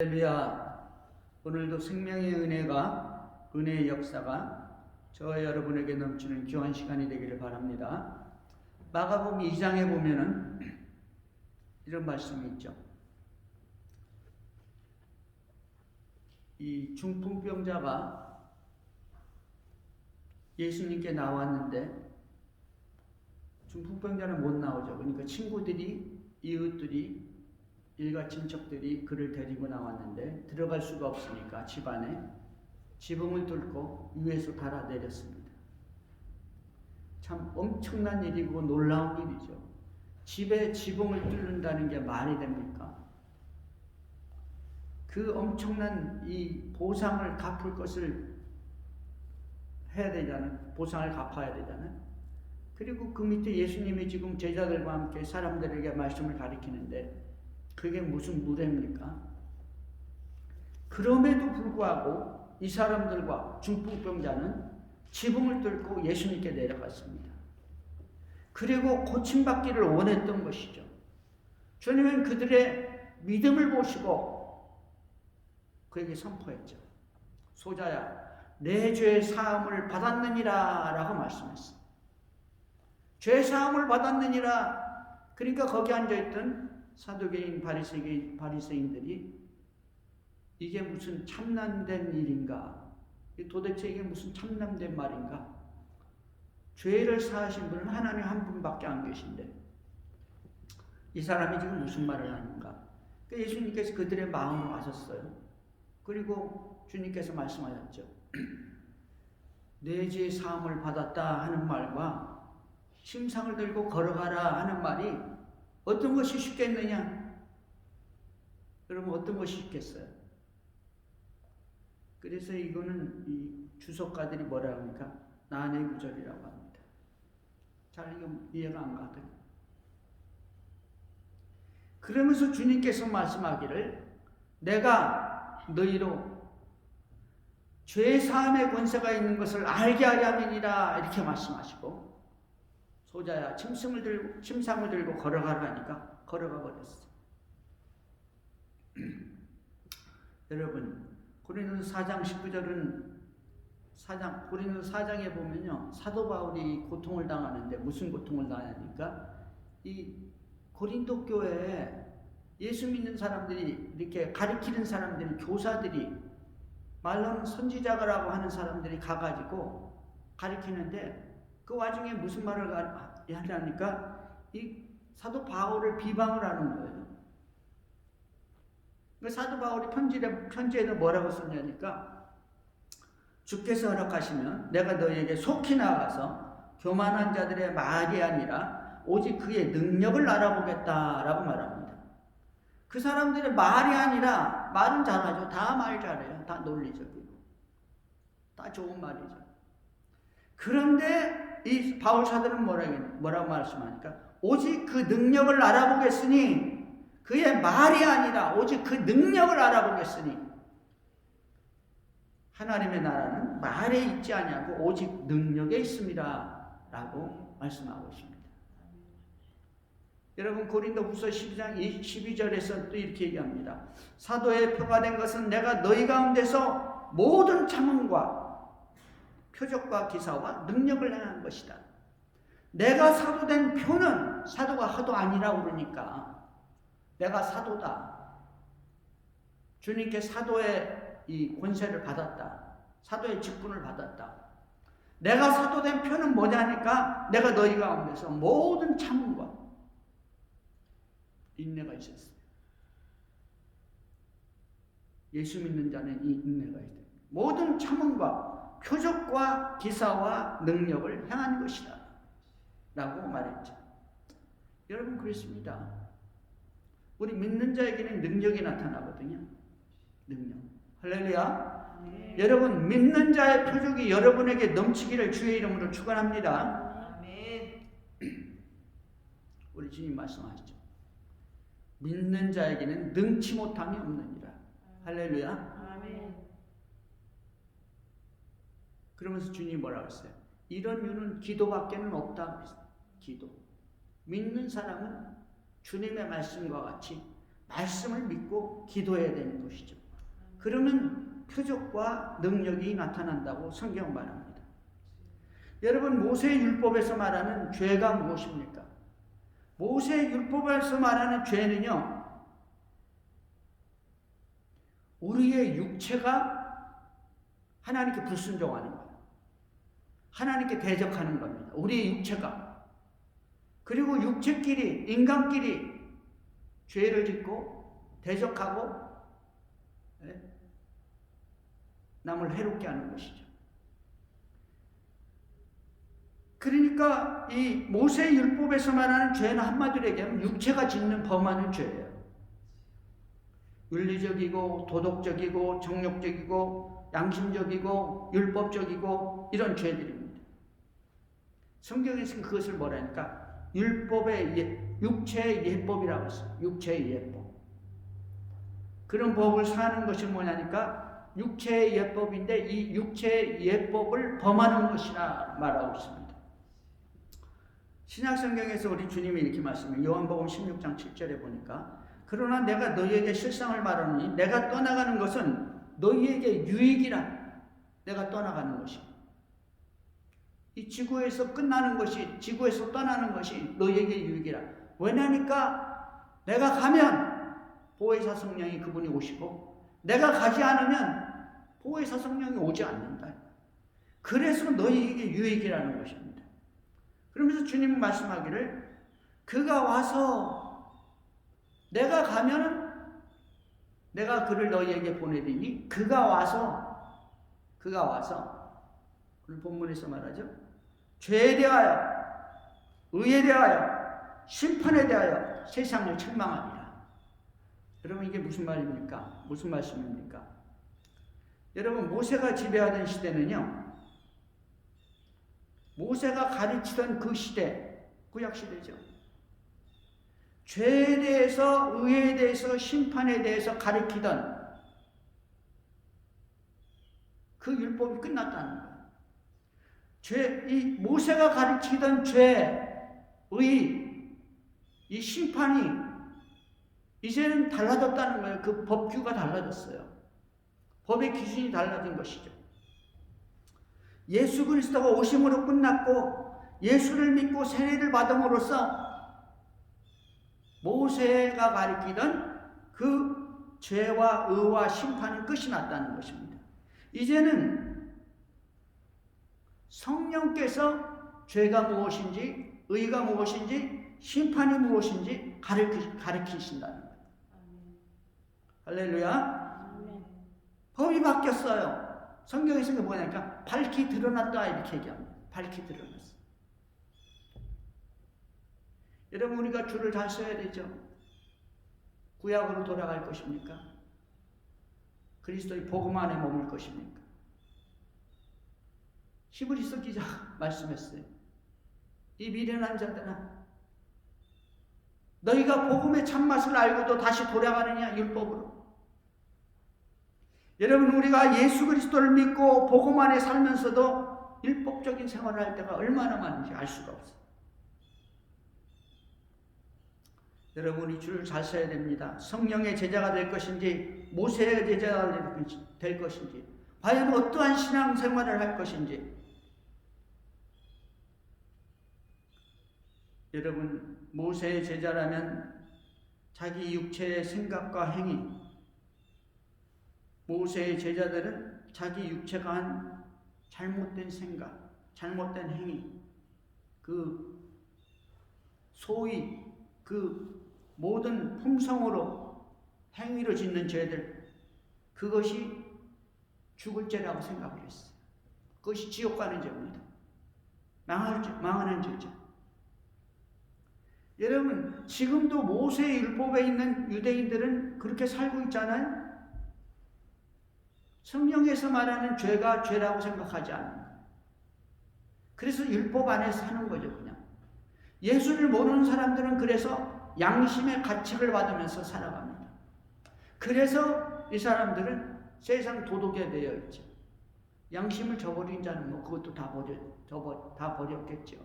할렐루야. 오늘도 생명의 은혜의 역사가 저와 여러분에게 넘치는 귀한 시간이 되기를 바랍니다. 마가복음 2장에 보면은 이런 말씀이 있죠. 이 중풍병자가 예수님께 나왔는데 중풍병자는 못 나오죠. 그러니까 친구들이, 이웃들이, 일가 친척들이 그를 데리고 나왔는데 들어갈 수가 없으니까 집안에 지붕을 뚫고 위에서 달아내렸습니다. 참 엄청난 일이고 놀라운 일이죠. 집에 지붕을 뚫는다는 게 말이 됩니까? 그 엄청난 이 보상을 갚을 것을 해야 되잖아요. 보상을 갚아야 되잖아요. 그리고 그 밑에 예수님이 지금 제자들과 함께 사람들에게 말씀을 가리키는데 그게 무슨 무례입니까? 그럼에도 불구하고 이 사람들과 중풍병자는 지붕을 뚫고 예수님께 내려갔습니다. 그리고 고침받기를 원했던 것이죠. 주님은 그들의 믿음을 보시고 그에게 선포했죠. 소자야, 내 죄 사함을 받았느니라 라고 말씀했어요. 죄 사함을 받았느니라. 그러니까 거기 앉아있던 사두개인 바리새인들이 이게 무슨 참남된 일인가? 도대체 이게 무슨 참남된 말인가? 죄를 사하신 분은 하나님 한 분밖에 안 계신데 이 사람이 지금 무슨 말을 하는가? 그러니까 예수님께서 그들의 마음을 아셨어요. 그리고 주님께서 말씀하셨죠. 내 죄 사함을 받았다 하는 말과 침상을 들고 걸어가라 하는 말이 어떤 것이 쉽겠느냐? 여러분 어떤 것이 쉽겠어요? 그래서 이거는 이 주석가들이 뭐라 합니까? 난해구절이라고 합니다. 잘 이해가 안 가거든요. 그러면서 주님께서 말씀하기를 내가 너희로 죄 사함의 권세가 있는 것을 알게 하려 함이니라 이렇게 말씀하시고 소자야 침상을 들고 걸어가라 하니까 걸어가 버렸어. 여러분 고린도서 4장 19절은 고린도서 4장에 보면요 사도 바울이 고통을 당하는데 무슨 고통을 당하니까 이 고린도 교회에 예수 믿는 사람들이 이렇게 가르치는 사람들이 교사들이 말로는 선지자라고 하는 사람들이 가가지고 가르치는데 그 와중에 무슨 말을 하려니까 이 사도 바울을 비방을 하는 거예요. 그 사도 바울이 편지에도 뭐라고 썼냐니까 주께서 허락하시면 내가 너희에게 속히 나가서 교만한 자들의 말이 아니라 오직 그의 능력을 알아보겠다라고 말합니다. 그 사람들의 말이 아니라 말은 잘하죠. 다 말 잘해요. 다 논리적이고 다 좋은 말이죠. 그런데 이 바울 사도는 뭐라고 말씀하니까 오직 그 능력을 알아보겠으니 그의 말이 아니라 오직 그 능력을 알아보겠으니 하나님의 나라는 말에 있지 아니하고 오직 능력에 있습니다 라고 말씀하고 있습니다. 여러분 고린도후서 12장 12절에서 또 이렇게 얘기합니다. 사도의 표가 된 것은 내가 너희 가운데서 모든 참음과 표적과 기사와 능력을 행한 것이다. 내가 사도된 표는 사도가 하도 아니라고 그러니까 내가 사도다. 주님께 사도의 이 권세를 받았다. 사도의 직분을 받았다. 내가 사도된 표는 뭐냐니까 내가 너희 가운데서 모든 참음과 인내가 있었어요. 예수 믿는 자는 이 인내가 있다. 모든 참음과 표적과 기사와 능력을 행한 것이다 라고 말했죠. 여러분 그렇습니다. 우리 믿는 자에게는 능력이 나타나거든요. 능력. 할렐루야. 네. 여러분 믿는 자의 표적이 여러분에게 넘치기를 주의 이름으로 축원합니다. 네. 우리 주님 말씀하시죠. 믿는 자에게는 능치 못함이 없느니라. 할렐루야. 그러면서 주님이 뭐라고 했어요? 이런 이유는 기도밖에는 없다. 기도. 믿는 사람은 주님의 말씀과 같이 말씀을 믿고 기도해야 되는 것이죠. 그러면 표적과 능력이 나타난다고 성경 말합니다. 여러분, 모세의 율법에서 말하는 죄가 무엇입니까? 모세의 율법에서 말하는 죄는요, 우리의 육체가 하나님께 불순종하는 거예요. 하나님께 대적하는 겁니다. 우리의 육체가. 그리고 육체끼리, 인간끼리 죄를 짓고 대적하고 남을 해롭게 하는 것이죠. 그러니까 이 모세의 율법에서 말하는 죄는 한마디로 얘기하면 육체가 짓는 범하는 죄예요. 윤리적이고 도덕적이고 정욕적이고 양심적이고 율법적이고 이런 죄들입니다. 성경에서 그것을 뭐라니까 율법의 육체의 예법이라고 했어요. 육체의 예법. 그런 법을 사는 것이 뭐냐니까 육체의 예법인데 이 육체의 예법을 범하는 것이라 말하고 있습니다. 신약성경에서 우리 주님이 이렇게 말씀해요. 요한복음 16장 7절에 보니까 그러나 내가 너희에게 실상을 말하노니 내가 떠나가는 것은 너희에게 유익이라. 내가 떠나가는 것이 이 지구에서 끝나는 것이 지구에서 떠나는 것이 너희에게 유익이라. 왜냐니까 내가 가면 보혜사 성령이 그분이 오시고 내가 가지 않으면 보혜사 성령이 오지 않는다. 그래서 너희에게 유익이라는 것입니다. 그러면서 주님은 말씀하기를 그가 와서 내가 가면은 내가 그를 너희에게 보내리니 그가 와서 오늘 본문에서 말하죠. 죄에 대하여 의에 대하여 심판에 대하여 세상을 책망하리라. 여러분 이게 무슨 말입니까? 무슨 말씀입니까? 여러분 모세가 지배하던 시대는요. 모세가 가르치던 그 시대 구약시대죠. 죄에 대해서 의에 대해서 심판에 대해서 가르치던 그 율법이 끝났다는 거예요. 이 모세가 가르치던 죄, 의, 이 심판이 이제는 달라졌다는 거예요. 그 법규가 달라졌어요. 법의 기준이 달라진 것이죠. 예수 그리스도가 오심으로 끝났고 예수를 믿고 세례를 받음으로써 모세가 가리키던 그 죄와 의와 심판은 끝이 났다는 것입니다. 이제는 성령께서 죄가 무엇인지 의가 무엇인지 심판이 무엇인지 가르치신다는 거예요. 할렐루야. 법이 바뀌었어요. 성경에서 뭐냐니까 밝히 드러났다 이렇게 얘기합니다. 밝히 드러났어. 여러분 우리가 줄을 잘 서야 되죠. 구약으로 돌아갈 것입니까? 그리스도의 복음 안에 머물 것입니까? 히브리서 기자 말씀했어요. 이 미련한 자들아 너희가 복음의 참맛을 알고도 다시 돌아가느냐 율법으로. 여러분 우리가 예수 그리스도를 믿고 복음 안에 살면서도 율법적인 생활을 할 때가 얼마나 많은지 알 수가 없어요. 여러분 우리 줄을 잘 서야 됩니다. 성령의 제자가 될 것인지 모세의 제자가 될 것인지 과연 어떠한 신앙생활을 할 것인지 여러분 모세의 제자라면 자기 육체의 생각과 행위 모세의 제자들은 자기 육체가 한 잘못된 생각, 잘못된 행위 그 소위 그 모든 품성으로 행위로 짓는 죄들 그것이 죽을 죄라고 생각을 했어요. 그것이 지옥 가는 죄입니다. 망하는 죄죠. 여러분 지금도 모세의 율법에 있는 유대인들은 그렇게 살고 있잖아요. 성경에서 말하는 죄가 죄라고 생각하지 않는 거예요. 그래서 율법 안에 사는 거죠. 그냥 예수를 모르는 사람들은 그래서 양심의 가책을 받으면서 살아갑니다. 그래서 이 사람들은 세상 도덕에 되어 있죠. 양심을 저버린 자는 뭐 그것도 다 버렸겠죠.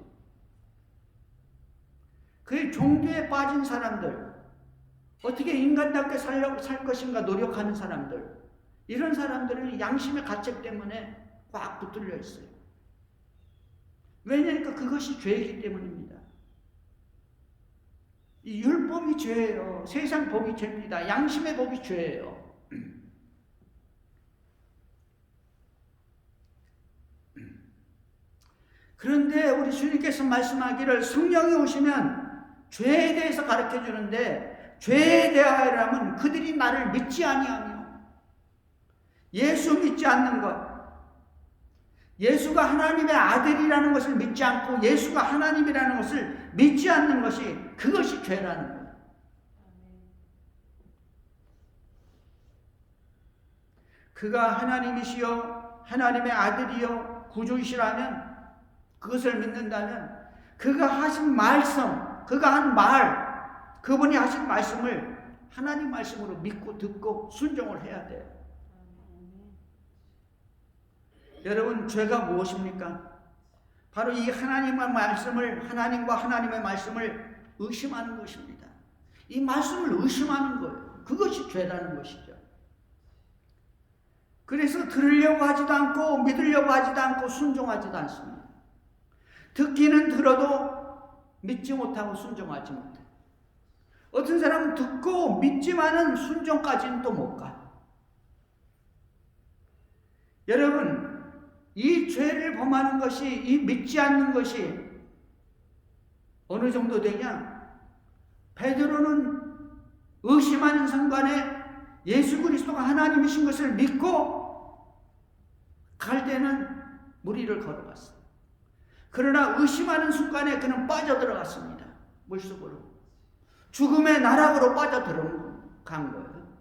그 종교에 빠진 사람들, 어떻게 인간답게 살 것인가 노력하는 사람들, 이런 사람들은 양심의 가책 때문에 꽉 붙들려 있어요. 왜냐니까 그것이 죄이기 때문입니다. 이 율법이 죄예요. 세상 법이 죄입니다. 양심의 법이 죄예요. 그런데 우리 주님께서 말씀하기를 성령이 오시면 죄에 대해서 가르쳐 주는데, 죄에 대하여라면 그들이 나를 믿지 아니하며, 예수 믿지 않는 것, 예수가 하나님의 아들이라는 것을 믿지 않고 예수가 하나님이라는 것을 믿지 않는 것이, 그것이 죄라는 거예요. 그가 하나님이시여 하나님의 아들이여 구주이시라면, 그것을 믿는다면 그가 하신 말씀, 그가 한 말, 그분이 하신 말씀을 하나님 말씀으로 믿고 듣고 순종을 해야 돼요. 여러분, 죄가 무엇입니까? 바로 이 하나님의 말씀을, 하나님과 하나님의 말씀을 의심하는 것입니다. 이 말씀을 의심하는 거예요. 그것이 죄라는 것이죠. 그래서 들으려고 하지도 않고 믿으려고 하지도 않고 순종하지도 않습니다. 듣기는 들어도 믿지 못하고 순종하지 못해요. 어떤 사람은 듣고 믿지만은 순종까지는 또 못 가. 여러분, 이 죄를 범하는 것이, 이 믿지 않는 것이 어느 정도 되냐? 베드로는 의심하는 순간에 예수 그리스도가 하나님이신 것을 믿고 갈 때는 무리를 걸어갔어요. 그러나 의심하는 순간에 그는 빠져들어갔습니다. 물속으로. 죽음의 나락으로 빠져들어간 거예요.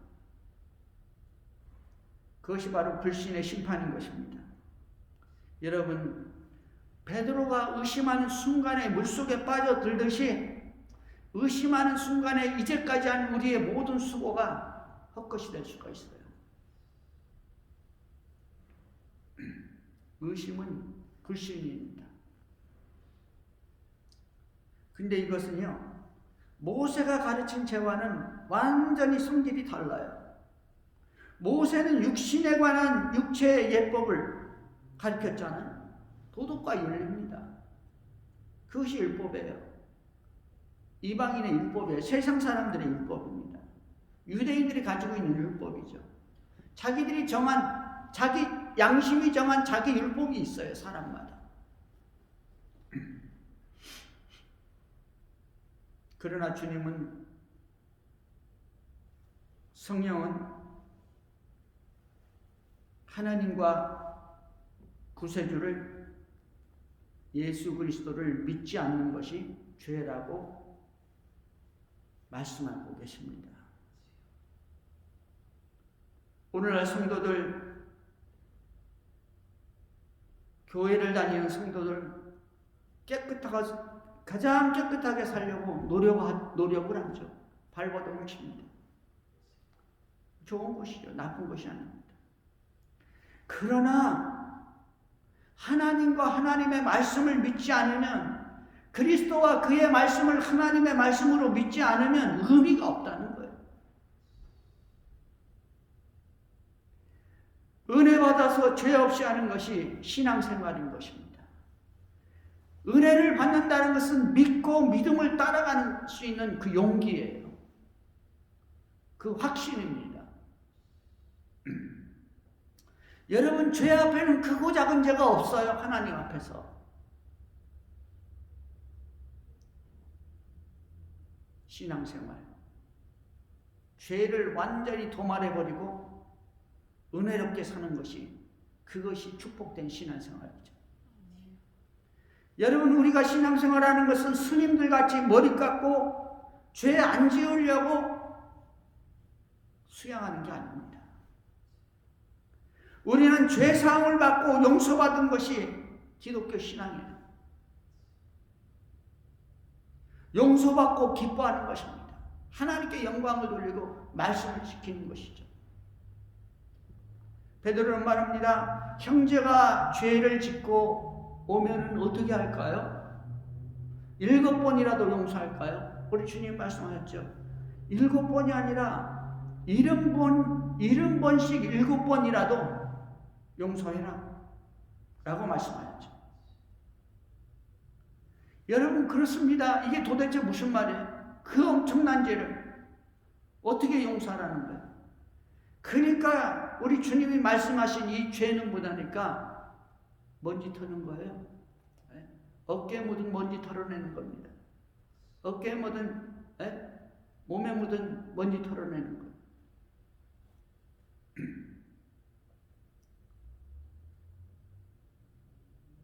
그것이 바로 불신의 심판인 것입니다. 여러분, 베드로가 의심하는 순간에 물속에 빠져들듯이 의심하는 순간에 이제까지 한 우리의 모든 수고가 헛것이 될 수가 있어요. 의심은 불신입니다. 근데 이것은요, 모세가 가르친 죄와는 완전히 성질이 달라요. 모세는 육신에 관한 육체의 예법을 가르쳤잖아요. 도덕과 윤리입니다. 그것이 율법이에요. 이방인의 율법이에요. 세상 사람들의 율법입니다. 유대인들이 가지고 있는 율법이죠. 자기들이 정한, 자기 양심이 정한 자기 율법이 있어요. 사람마다. 그러나 주님은, 성령은 하나님과 구세주를, 예수 그리스도를 믿지 않는 것이 죄라고 말씀하고 계십니다. 오늘날 성도들, 교회를 다니는 성도들, 가장 깨끗하게 살려고 노력을 하죠. 발버둥을 칩니다. 좋은 것이죠. 나쁜 것이 아닙니다. 그러나 하나님과 하나님의 말씀을 믿지 않으면, 그리스도와 그의 말씀을 하나님의 말씀으로 믿지 않으면 의미가 없다는 거예요. 은혜 받아서 죄 없이 하는 것이 신앙생활인 것입니다. 은혜를 받는다는 것은 믿고 믿음을 따라갈 수 있는 그 용기예요. 그 확신입니다. 여러분, 죄 앞에는 크고 작은 죄가 없어요. 하나님 앞에서. 신앙생활, 죄를 완전히 도말해버리고 은혜롭게 사는 것이, 그것이 축복된 신앙생활이죠. 여러분, 우리가 신앙생활하는 것은 스님들 같이 머리 깎고 죄 안 지으려고 수양하는 게 아닙니다. 우리는 죄 사함을 받고 용서받은 것이 기독교 신앙이에요. 용서받고 기뻐하는 것입니다. 하나님께 영광을 돌리고 말씀을 지키는 것이죠. 베드로는 말합니다. 형제가 죄를 짓고 오면 어떻게 할까요? 7번이라도 용서할까요? 우리 주님 말씀하셨죠. 7번이 아니라 70번씩 7번이라도 용서해라 라고 말씀하셨죠. 여러분, 그렇습니다. 이게 도대체 무슨 말이에요? 그 엄청난 죄를 어떻게 용서하라는 거예요? 그러니까 우리 주님이 말씀하신 이 죄는 뭐다니까? 먼지 터는 거예요. 어깨에 묻은 먼지 털어내는 겁니다. 어깨에 묻은, 몸에 묻은 먼지 털어내는 거예요.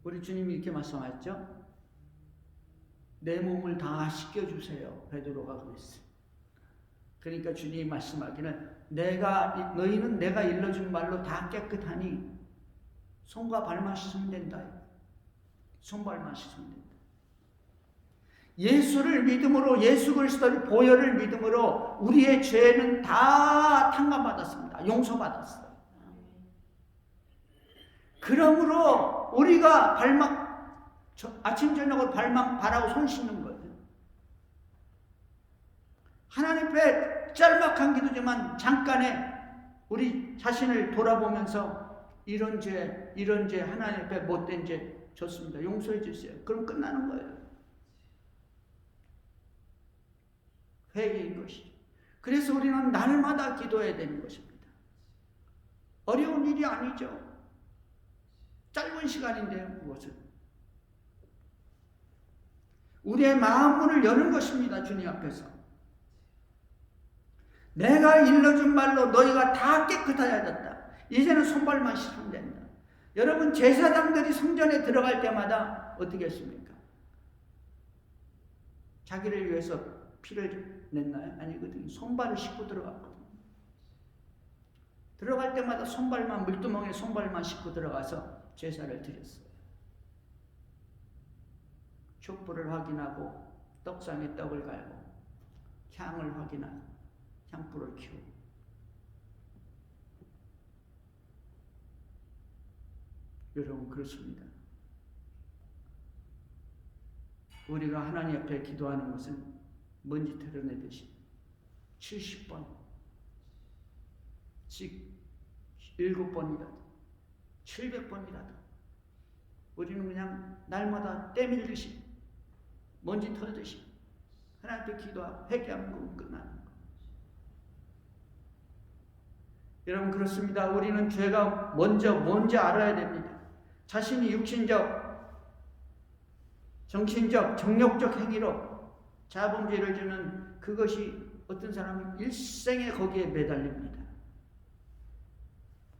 우리 주님이 이렇게 말씀하셨죠? 내 몸을 다 씻겨주세요. 베드로가 그랬어요. 그러니까 주님이 말씀하기는 너희는 내가 일러준 말로 다 깨끗하니 손과 발만 씻으면 된다. 손발만 씻으면 된다. 예수를 믿음으로, 예수 그리스도의 보혈을 믿음으로 우리의 죄는 다 탕감받았습니다. 용서받았어요. 그러므로 우리가 아침 저녁으로 발하고 손 씻는 거예요. 하나님 앞에 짤막한 기도지만 잠깐에 우리 자신을 돌아보면서 이런 죄 하나님 앞에 못된 죄 좋습니다. 용서해 주세요. 그럼 끝나는 거예요. 회개인 것이죠. 그래서 우리는 날마다 기도해야 되는 것입니다. 어려운 일이 아니죠. 짧은 시간인데요. 무엇을? 우리의 마음문을 여는 것입니다. 주님 앞에서. 내가 일러준 말로 너희가 다 깨끗하여졌다. 이제는 손발만 씻으면 된다. 여러분, 제사장들이 성전에 들어갈 때마다 어떻게 했습니까? 자기를 위해서 피를 냈나요? 아니거든요. 손발을 씻고 들어갔거든요. 들어갈 때마다 물두멍에 손발만 씻고 들어가서 제사를 드렸어요. 촛불을 확인하고 떡상에 떡을 갈고 향을 확인하고 향불을 켜고. 여러분, 그렇습니다. 우리가 하나님 앞에 기도하는 것은 먼지 털어내듯이 70번, 즉 7번이라도 700번이라도 우리는 그냥 날마다 때밀듯이 먼지 털듯이 하나님 앞에 기도하고 회개하면 그건 끝나는 거예요. 여러분, 그렇습니다. 우리는 죄가 뭔지 알아야 됩니다. 자신이 육신적, 정신적, 정욕적 행위로 자범죄를 주는 그것이 어떤 사람은 일생에 거기에 매달립니다.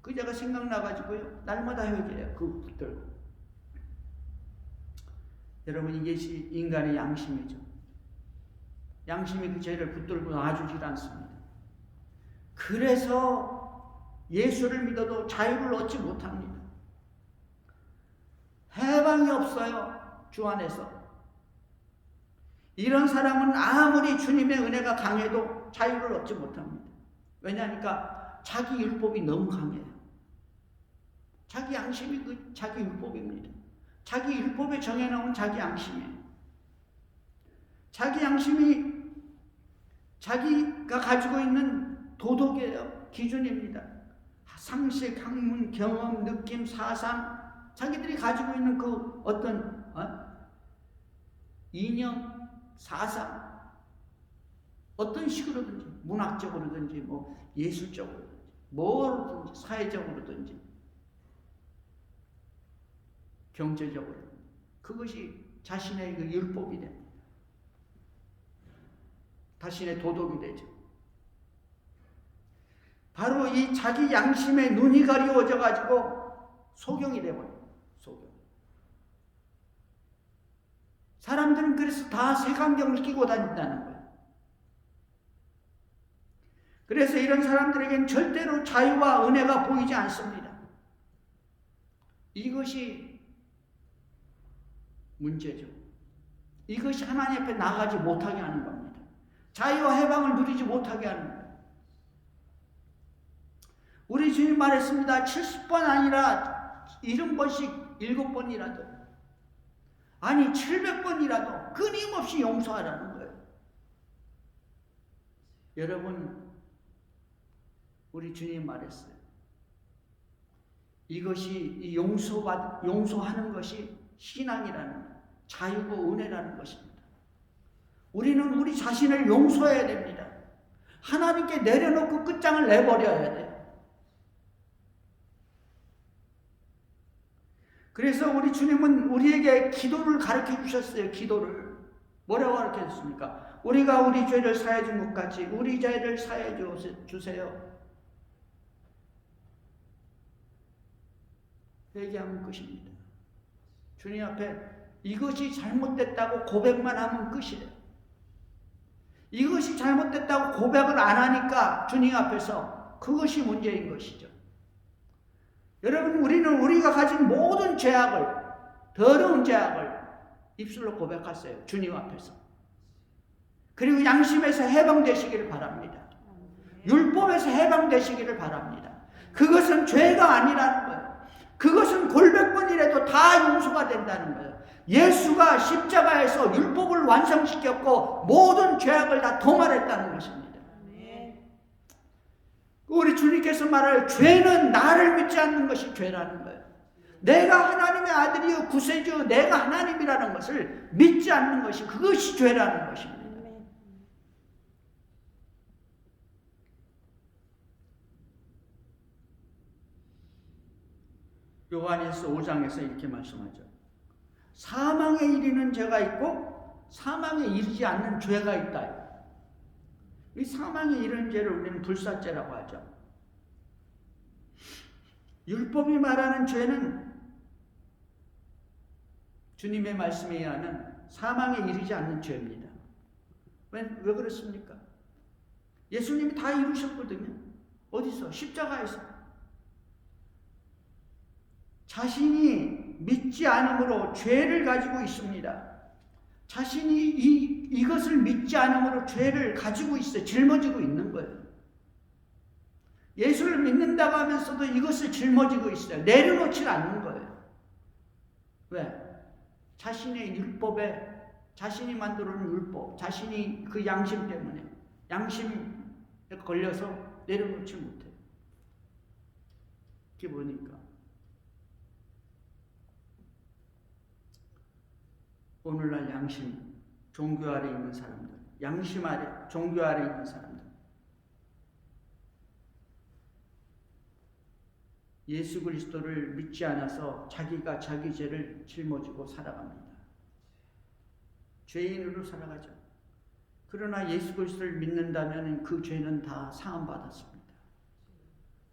그 죄가 생각나가지고요, 날마다 회개해요. 그거 붙들고. 여러분, 이것이 인간의 양심이죠. 양심이 그 죄를 붙들고 놔주질 않습니다. 그래서 예수를 믿어도 자유를 얻지 못합니다. 해방이 없어요. 주 안에서. 이런 사람은 아무리 주님의 은혜가 강해도 자유를 얻지 못합니다. 왜냐하니까 자기 율법이 너무 강해요. 자기 양심이 자기 율법입니다. 자기 율법에 정해놓은 자기 양심이에요. 자기 양심이 자기가 가지고 있는 도덕이에요. 기준입니다. 상식, 학문, 경험, 느낌, 사상, 자기들이 가지고 있는 그 어떤 이념, 사상, 어떤 식으로든지, 문학적으로든지, 예술적으로든지, 뭐로든지, 사회적으로든지, 경제적으로, 그것이 자신의 그 율법이 됩니다. 자신의 도덕이 되죠. 바로 이 자기 양심에 눈이 가리워져 가지고 소경이 되어버려요. 소경. 사람들은 그래서 다 색안경을 끼고 다닌다는 거예요. 그래서 이런 사람들에겐 절대로 자유와 은혜가 보이지 않습니다. 이것이 문제죠. 이것이 하나님 앞에 나가지 못하게 하는 겁니다. 자유와 해방을 누리지 못하게 하는 거예요. 우리 주님 말했습니다. 70번 아니라 70번씩 7번이라도, 아니 700번이라도 끊임없이 용서하라는 거예요. 여러분, 우리 주님 말했어요. 이것이 용서하는 것이 신앙이라는, 자유고 은혜라는 것입니다. 우리는 우리 자신을 용서해야 됩니다. 하나님께 내려놓고 끝장을 내버려야 돼요. 그래서 우리 주님은 우리에게 기도를 가르쳐 주셨어요. 기도를. 뭐라고 가르쳐 줬습니까? 우리가 우리 죄를 사해 준 것 같이 우리 죄를 사해 주세요. 회개하면 끝입니다. 주님 앞에 이것이 잘못됐다고 고백만 하면 끝이에요. 이것이 잘못됐다고 고백을 안 하니까 주님 앞에서 그것이 문제인 것이죠. 여러분, 우리는 우리가 가진 모든 죄악을, 더러운 죄악을 입술로 고백하세요. 주님 앞에서. 그리고 양심에서 해방되시기를 바랍니다. 율법에서 해방되시기를 바랍니다. 그것은 죄가 아니라는 거예요. 그것은 골백번이라도 다 용서가 된다는 거예요. 예수가 십자가에서 율법을 완성시켰고 모든 죄악을 다 도말했다는 것입니다. 우리 주님께서 말할 죄는 나를 믿지 않는 것이 죄라는 거예요. 내가 하나님의 아들이요 구세주요 내가 하나님이라는 것을 믿지 않는 것이, 그것이 죄라는 것입니다. 요한일서 5장에서 이렇게 말씀하죠. 사망에 이르는 죄가 있고 사망에 이르지 않는 죄가 있다. 이 사망에 이르는 죄를 우리는 불사죄라고 하죠. 율법이 말하는 죄는 주님의 말씀에 의하면 사망에 이르지 않는 죄입니다. 왜 그렇습니까? 예수님이 다 이루셨거든요. 어디서? 십자가에서. 자신이 믿지 않음으로 죄를 가지고 있습니다. 자신이 이것을 믿지 않음으로 죄를 가지고 있어요. 짊어지고 있는 거예요. 예수를 믿는다고 하면서도 이것을 짊어지고 있어요. 내려놓지 않는 거예요. 왜? 자신의 율법에, 자신이 만들어 놓은 율법, 자신이 그 양심 때문에, 양심에 걸려서 내려놓지 못해요. 이게 뭐니까? 오늘날 양심, 종교 아래 있는 사람들, 양심 아래, 종교 아래 있는 사람들, 예수 그리스도를 믿지 않아서 자기가 자기 죄를 짊어지고 살아갑니다. 죄인으로 살아가죠. 그러나 예수 그리스도를 믿는다면 그 죄는 다 사함받았습니다.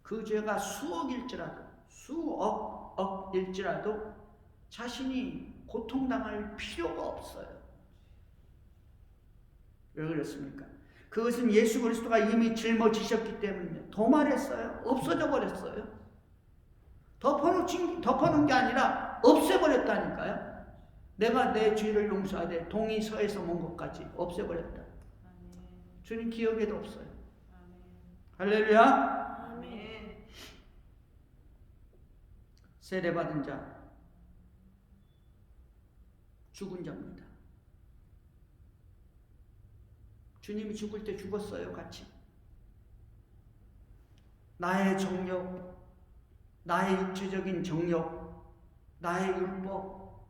그 죄가 수억일지라도, 수억억일지라도 자신이 고통당할 필요가 없어요. 왜 그렇습니까? 그것은 예수 그리스도가 이미 짊어지셨기 때문에 도말했어요. 없어져 버렸어요. 덮어놓은 게 아니라 없애버렸다니까요. 내가 내 죄를 용서하되 동이 서에서 먼 것까지 없애버렸다. 주님 기억에도 없어요. 할렐루야. 세례받은 자, 죽은 자입니다. 주님이 죽을 때 죽었어요, 같이. 나의 정욕, 나의 육체적인 정욕, 나의 율법,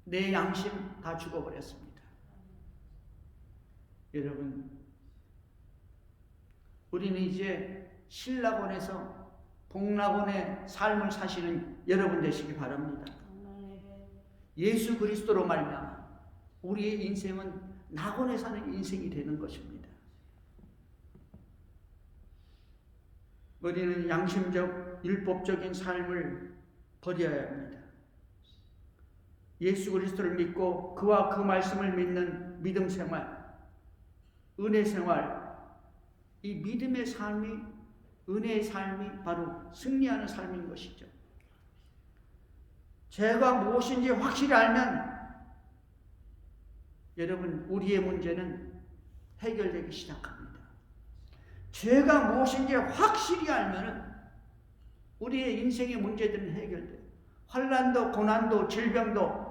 내 양심 다 죽어버렸습니다. 여러분, 우리는 이제 신라곤에서 복락원의 삶을 사시는 여러분 되시기 바랍니다. 예수 그리스도로 말미암아 우리의 인생은 낙원에 사는 인생이 되는 것입니다. 우리는 양심적, 율법적인 삶을 버려야 합니다. 예수 그리스도를 믿고 그와 그 말씀을 믿는 믿음 생활, 은혜 생활, 이 믿음의 삶이, 은혜의 삶이 바로 승리하는 삶인 것이죠. 죄가 무엇인지 확실히 알면 여러분, 우리의 문제는 해결되기 시작합니다. 죄가 무엇인지 확실히 알면 우리의 인생의 문제들은 해결돼요. 환난도, 고난도, 질병도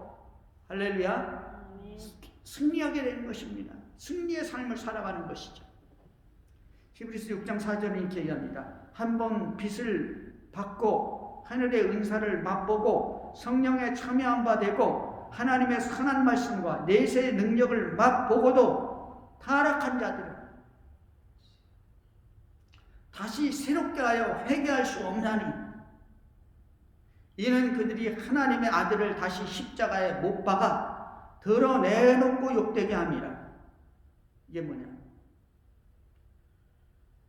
할렐루야 승리하게 되는 것입니다. 승리의 삶을 살아가는 것이죠. 히브리서 6장 4절에 이렇게 얘기합니다. 한번 빛을 받고 하늘의 은사를 맛보고 성령에 참여한 바 되고 하나님의 선한 말씀과 내세의 능력을 맛보고도 타락한 자들은 다시 새롭게 하여 회개할 수 없나니 이는 그들이 하나님의 아들을 다시 십자가에 못 박아 드러내놓고 욕되게 함이라. 이게 뭐냐?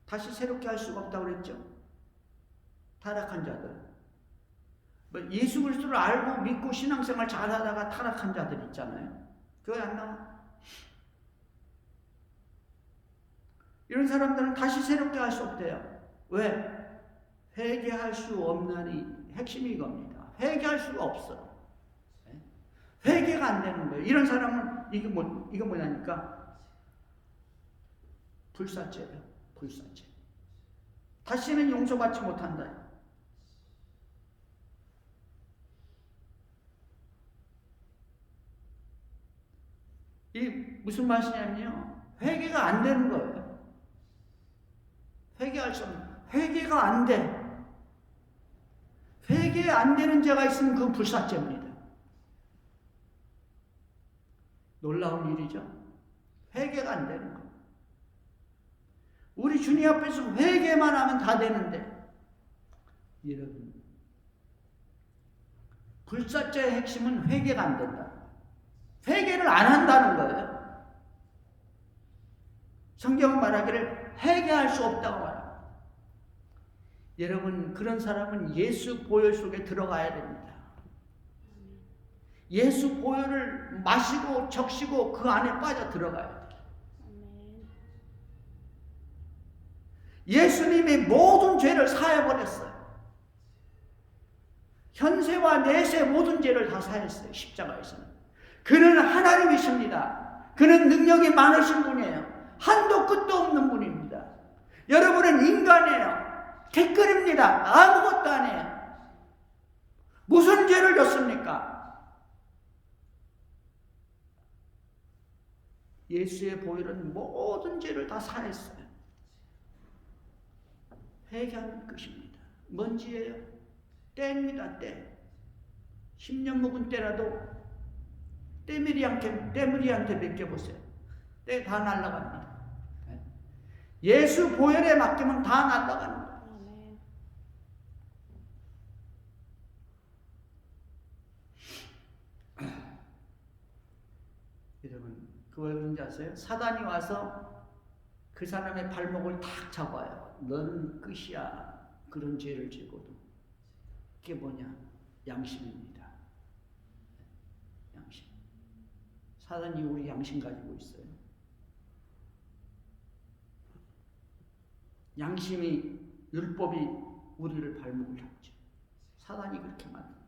다시 새롭게 할 수가 없다고 그랬죠. 타락한 자들. 예수 그리스도를 알고 믿고 신앙생활 잘하다가 타락한 자들 있잖아요. 교회 안 나와. 이런 사람들은 다시 새롭게 할 수 없대요. 왜? 회개할 수 없나니. 핵심이 이겁니다. 회개할 수가 없어. 회개가 안 되는 거예요. 이런 사람은 이거 뭐냐니까 불사죄예요. 불사죄. 다시는 용서받지 못한다. 이 무슨 말이냐면요. 회개가 안 되는 거예요. 회개할 수 없는. 회개가 안 돼. 회개 안 되는 죄가 있으면 그건 불사죄입니다. 놀라운 일이죠. 회개가 안 되는 거. 우리 주님 앞에서 회개만 하면 다 되는데, 여러분, 불사죄의 핵심은 회개가 안 된다. 회개를 안 한다는 거예요. 성경은 말하기를 회개할 수 없다고 말합니다. 여러분, 그런 사람은 예수 보혈 속에 들어가야 됩니다. 예수 보혈을 마시고 적시고 그 안에 빠져 들어가야 돼요. 예수님이 모든 죄를 사해버렸어요. 현세와 내세 모든 죄를 다 사했어요. 십자가에서는. 그는 하나님이십니다. 그는 능력이 많으신 분이에요. 한도 끝도 없는 분입니다. 여러분은 인간이에요. 댓글입니다. 아무것도 안 해요. 무슨 죄를 졌습니까? 예수의 보혈은 모든 죄를 다 사했어요. 회개하는 것입니다. 뭔 죄예요? 때입니다. 때. 10년 묵은 때라도 때무리한테 맡겨보세요. 때 다 날아갑니다. 예수 보혈에 맡기면 다 날아갑니다. 여러분, 그거 왜 그런지 아세요? 사단이 와서 그 사람의 발목을 탁 잡아요. 너는 끝이야. 그런 죄를 지고도. 그게 뭐냐? 양심입니다. 양심. 사단이 우리 양심 가지고 있어요. 양심이, 율법이 우리를 발목을 잡죠. 사단이 그렇게 만듭니다.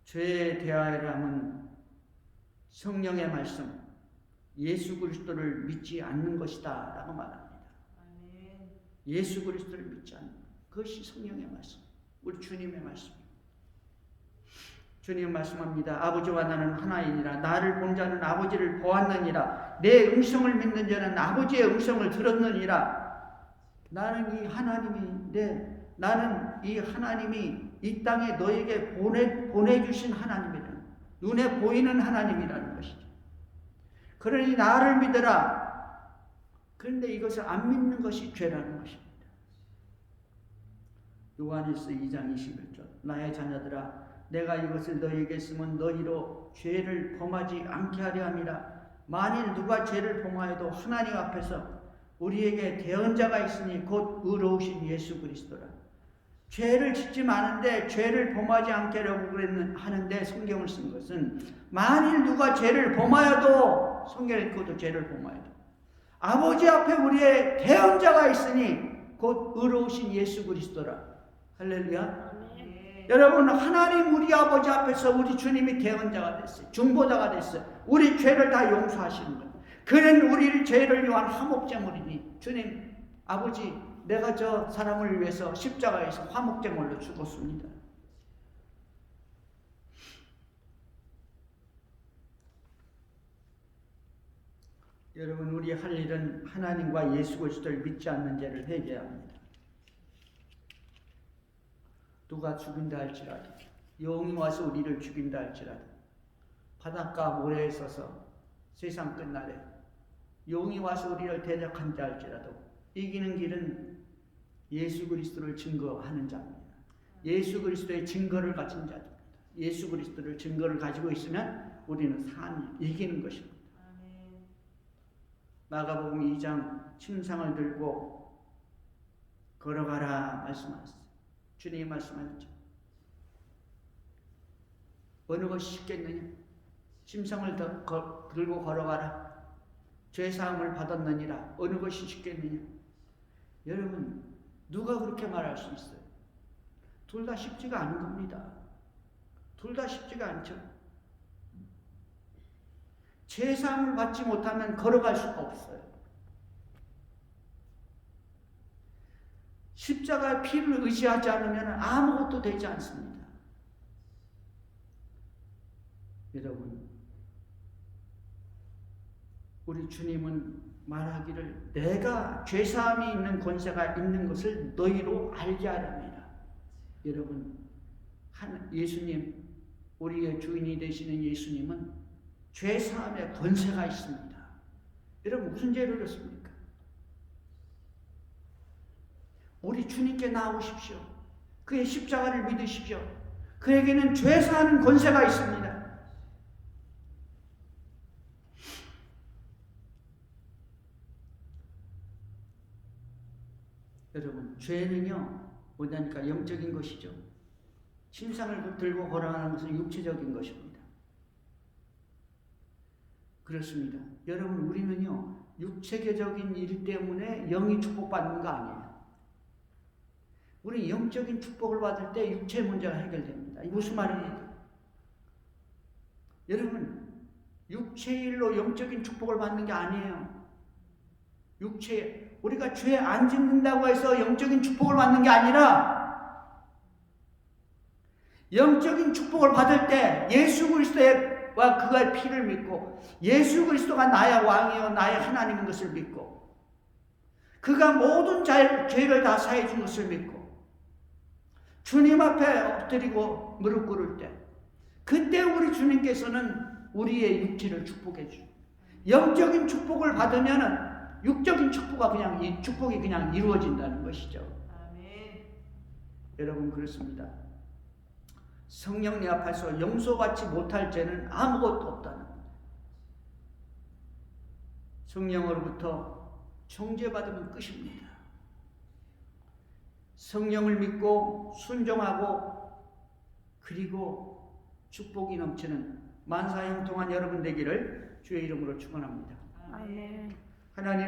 죄에 대하여라 함은 성령의 말씀, 예수 그리스도를 믿지 않는 것이다 라고 말합니다. 예수 그리스도를 믿지 않는 것. 그것이 성령의 말씀, 우리 주님의 말씀입니다. 주님 말씀합니다. 아버지와 나는 하나이니라. 나를 본 자는 아버지를 보았느니라. 내 음성을 믿는 자는 아버지의 음성을 들었느니라. 나는 이 하나님이 이 땅에 너에게 보내주신 하나님이라는, 눈에 보이는 하나님이라는 것이죠. 그러니 나를 믿으라. 그런데 이것을 안 믿는 것이 죄라는 것입니다. 요한일서 2장 21절. 나의 자녀들아, 내가 이것을 너희에게 쓰면 너희로 죄를 범하지 않게 하려 함이라. 만일 누가 죄를 범하여도 하나님 앞에서 우리에게 대언자가 있으니 곧 의로우신 예수 그리스도라. 죄를 짓지 마는데 죄를 범하지 않게 하려고 하는데 성경을 쓴 것은 만일 누가 죄를 범하여도, 성경을 읽고도 죄를 범하여도 아버지 앞에 우리의 대언자가 있으니 곧 의로우신 예수 그리스도라. 할렐루야. 여러분, 하나님 우리 아버지 앞에서 우리 주님이 대언자가 됐어요. 중보자가 됐어요. 우리 죄를 다 용서하시는 거예요. 그는 우리 죄를 위한 화목제물이니, 주님 아버지, 내가 저 사람을 위해서 십자가에서 화목제물로 죽었습니다. 여러분, 우리 할 일은 하나님과 예수 그리스도를 믿지 않는 죄를 회개해야 합니다. 누가 죽인다 할지라도, 영이 와서 우리를 죽인다 할지라도, 바닷가 모래에 서서 세상 끝날에 영이 와서 우리를 대적한다 할지라도 이기는 길은 예수 그리스도를 증거하는 자입니다. 예수 그리스도의 증거를 가진 자입니다. 예수 그리스도를 증거를 가지고 있으면 우리는 이기는 것입니다. 마가복음 2장 침상을 들고 걸어가라 말씀하셨어요. 주님이 말씀하셨죠. 어느 것이 쉽겠느냐? 침상을 들고 걸어가라. 죄사함을 받았느니라. 어느 것이 쉽겠느냐? 여러분, 누가 그렇게 말할 수 있어요? 둘 다 쉽지가 않은 겁니다. 둘 다 쉽지가 않죠. 죄사함을 받지 못하면 걸어갈 수가 없어요. 십자가의 피를 의지하지 않으면 아무것도 되지 않습니다. 여러분, 우리 주님은 말하기를 내가 죄사함이 있는 권세가 있는 것을 너희로 알게 하렵니다. 여러분, 예수님, 우리의 주인이 되시는 예수님은 죄사함의 권세가 있습니다. 여러분, 무슨 죄를 졌습니까? 우리 주님께 나오십시오. 그의 십자가를 믿으십시오. 그에게는 죄사하는 권세가 있습니다. 여러분, 죄는요, 뭐냐니까 영적인 것이죠. 침상을 들고 걸어가는 것은 육체적인 것입니다. 그렇습니다. 여러분, 우리는요, 육체적인 일 때문에 영이 축복받는 거 아니에요. 우리 영적인 축복을 받을 때 육체 문제가 해결됩니다. 이게 무슨 말입니까? 여러분, 육체의 일로 영적인 축복을 받는 게 아니에요. 우리가 죄 안 짓는다고 해서 영적인 축복을 받는 게 아니라 영적인 축복을 받을 때 예수 그리스도와 그의 피를 믿고 예수 그리스도가 나의 왕이요 나의 하나님인 것을 믿고 그가 모든 죄를 다 사해 준 것을 믿고 주님 앞에 엎드리고 무릎 꿇을 때 그때 우리 주님께서는 우리의 육체를 축복해 주고 영적인 축복을 받으면은 육적인 축복이 그냥 이루어진다는 것이죠. 아멘. 여러분, 그렇습니다. 성령 내 앞에서 용서받지 못할 죄는 아무것도 없다는 겁니다. 성령으로부터 정죄받으면 끝입니다. 성령을 믿고 순종하고 그리고 축복이 넘치는 만사형통한 여러분 되기를 주의 이름으로 축원합니다. 아멘. 하나님